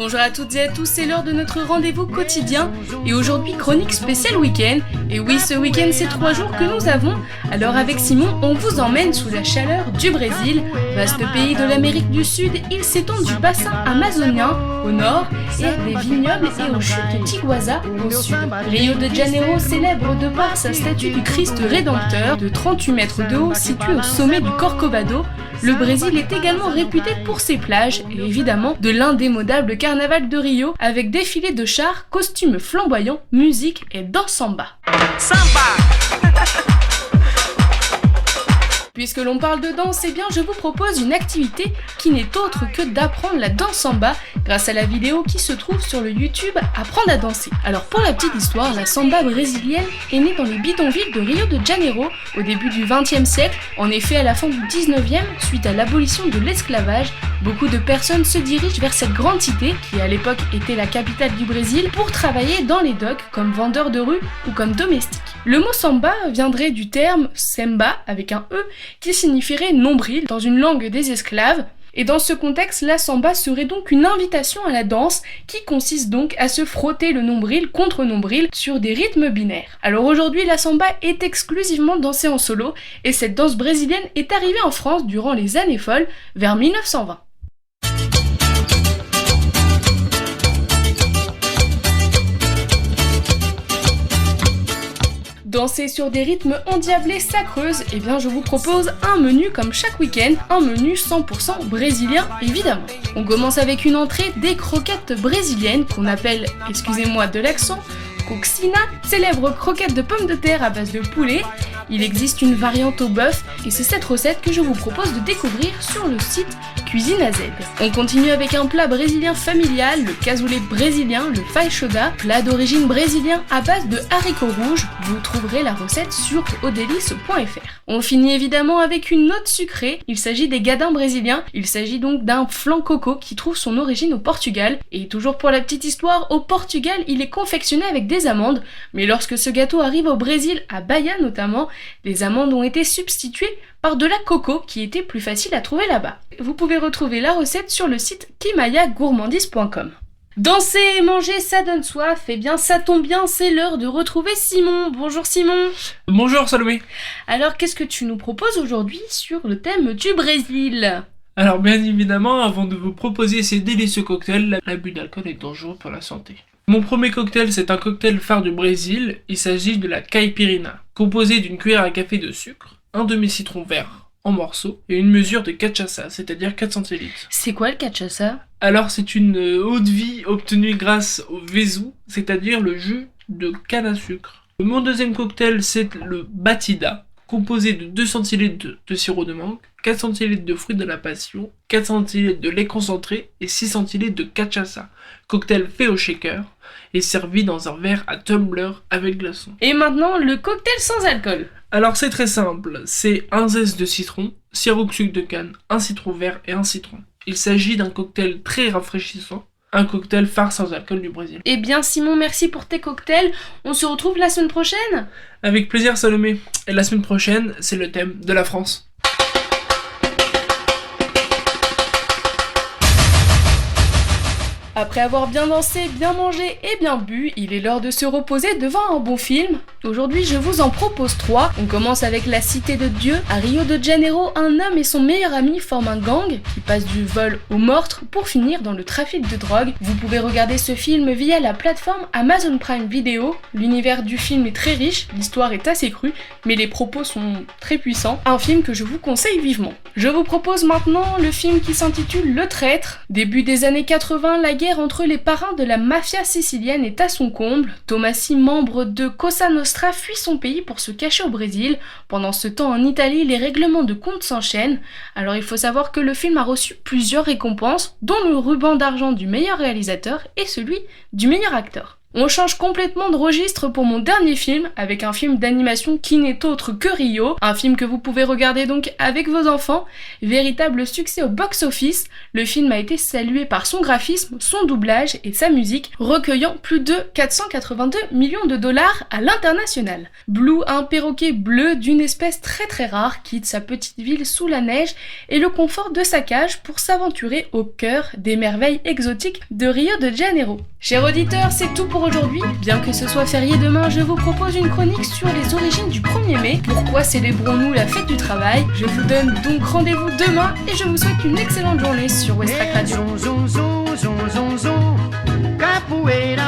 Bonjour à toutes et à tous, c'est l'heure de notre rendez-vous quotidien et aujourd'hui chronique spéciale week-end. Et oui, ce week-end c'est 3 jours que nous avons, alors avec Simon on vous emmène sous la chaleur du Brésil. Vaste pays de l'Amérique du Sud, il s'étend du bassin amazonien au nord et à des vignobles et aux chutes d'Iguaza au sud. Rio de Janeiro célèbre de par sa statue du Christ Rédempteur de 38 mètres de haut située au sommet du Corcovado. Le Brésil est également réputé pour ses plages et évidemment de l'indémodable carnaval de Rio avec défilé de chars, costumes flamboyants, musique et danse samba. Puisque l'on parle de danse, eh bien je vous propose une activité qui n'est autre que d'apprendre la danse samba grâce à la vidéo qui se trouve sur le YouTube Apprendre à danser. Alors pour la petite histoire, la samba brésilienne est née dans les bidonvilles de Rio de Janeiro au début du XXe siècle. En effet, à la fin du XIXe, suite à l'abolition de l'esclavage, beaucoup de personnes se dirigent vers cette grande cité, qui à l'époque était la capitale du Brésil, pour travailler dans les docks comme vendeurs de rue ou comme domestiques. Le mot samba viendrait du terme semba avec un E, qui signifierait nombril dans une langue des esclaves. Et dans ce contexte, la samba serait donc une invitation à la danse qui consiste donc à se frotter le nombril contre nombril sur des rythmes binaires. Alors aujourd'hui, la samba est exclusivement dansée en solo et cette danse brésilienne est arrivée en France durant les années folles vers 1920. Danser sur des rythmes endiablés, ça creuse, et bien je vous propose un menu comme chaque week-end, un menu 100% brésilien évidemment. On commence avec une entrée des croquettes brésiliennes qu'on appelle, excusez-moi de l'accent, coxina, célèbre croquette de pommes de terre à base de poulet. Il existe une variante au bœuf et c'est cette recette que je vous propose de découvrir sur le site Cuisine AZ. On continue avec un plat brésilien familial, le cassoulet brésilien, le feijoada, plat d'origine brésilien à base de haricots rouges. Vous trouverez la recette sur odelice.fr. On finit évidemment avec une note sucrée, il s'agit des gadins brésiliens. Il s'agit donc d'un flan coco qui trouve son origine au Portugal. Et toujours pour la petite histoire, au Portugal il est confectionné avec des amandes, mais lorsque ce gâteau arrive au Brésil, à Bahia notamment, les amandes ont été substituées par de la coco qui était plus facile à trouver là-bas. Vous pouvez retrouver la recette sur le site kimayagourmandise.com. Danser et manger, ça donne soif, et bien ça tombe bien, c'est l'heure de retrouver Simon. Bonjour Simon. Bonjour Salomé. Alors qu'est-ce que tu nous proposes aujourd'hui sur le thème du Brésil ? Alors bien évidemment, avant de vous proposer ces délicieux cocktails, l'abus d'alcool est dangereux pour la santé. Mon premier cocktail, c'est un cocktail phare du Brésil, il s'agit de la caipirinha, composée d'une cuillère à café de sucre, un demi-citron vert en morceaux et une mesure de cachaça, c'est-à-dire 4 centilitres. C'est quoi le cachaça ? Alors c'est une eau de vie obtenue grâce au vezou, c'est-à-dire le jus de canne à sucre. Mon deuxième cocktail, c'est le batida, composé de 2 centilitres de sirop de mangue, 4 centilitres de fruits de la passion, 4 centilitres de lait concentré et 6 centilitres de cachaça. Cocktail fait au shaker et servi dans un verre à tumbler avec glaçon. Et maintenant, le cocktail sans alcool. Alors c'est très simple, c'est un zeste de citron, sirop de sucre de canne, un citron vert et un citron. Il s'agit d'un cocktail très rafraîchissant, un cocktail phare sans alcool du Brésil. Eh bien Simon, merci pour tes cocktails, on se retrouve la semaine prochaine ? Avec plaisir Salomé, et la semaine prochaine, c'est le thème de la France. Après avoir bien dansé, bien mangé et bien bu, il est l'heure de se reposer devant un bon film. Aujourd'hui, je vous en propose 3. On commence avec La Cité de Dieu. À Rio de Janeiro, un homme et son meilleur ami forment un gang qui passe du vol au meurtre pour finir dans le trafic de drogue. Vous pouvez regarder ce film via la plateforme Amazon Prime Video. L'univers du film est très riche, l'histoire est assez crue, mais les propos sont très puissants. Un film que je vous conseille vivement. Je vous propose maintenant le film qui s'intitule Le Traître. Début des années 80, la guerre entre les parrains de la mafia sicilienne est à son comble. Tomassi, membre de Cosa Nostra, fuit son pays pour se cacher au Brésil. Pendant ce temps, en Italie, les règlements de compte s'enchaînent. Alors il faut savoir que le film a reçu plusieurs récompenses, dont le ruban d'argent du meilleur réalisateur et celui du meilleur acteur. On change complètement de registre pour mon dernier film, avec un film d'animation qui n'est autre que Rio, un film que vous pouvez regarder donc avec vos enfants. Véritable succès au box-office, le film a été salué par son graphisme, son doublage et sa musique, recueillant plus de 482 millions de dollars à l'international. Blue, un perroquet bleu d'une espèce très rare, quitte sa petite ville sous la neige et le confort de sa cage pour s'aventurer au cœur des merveilles exotiques de Rio de Janeiro. Chers auditeurs, c'est tout pour aujourd'hui. Bien que ce soit férié demain, je vous propose une chronique sur les origines du 1er mai. Pourquoi célébrons-nous la fête du travail? Je vous donne donc rendez-vous demain et je vous souhaite une excellente journée sur Westrack Radio.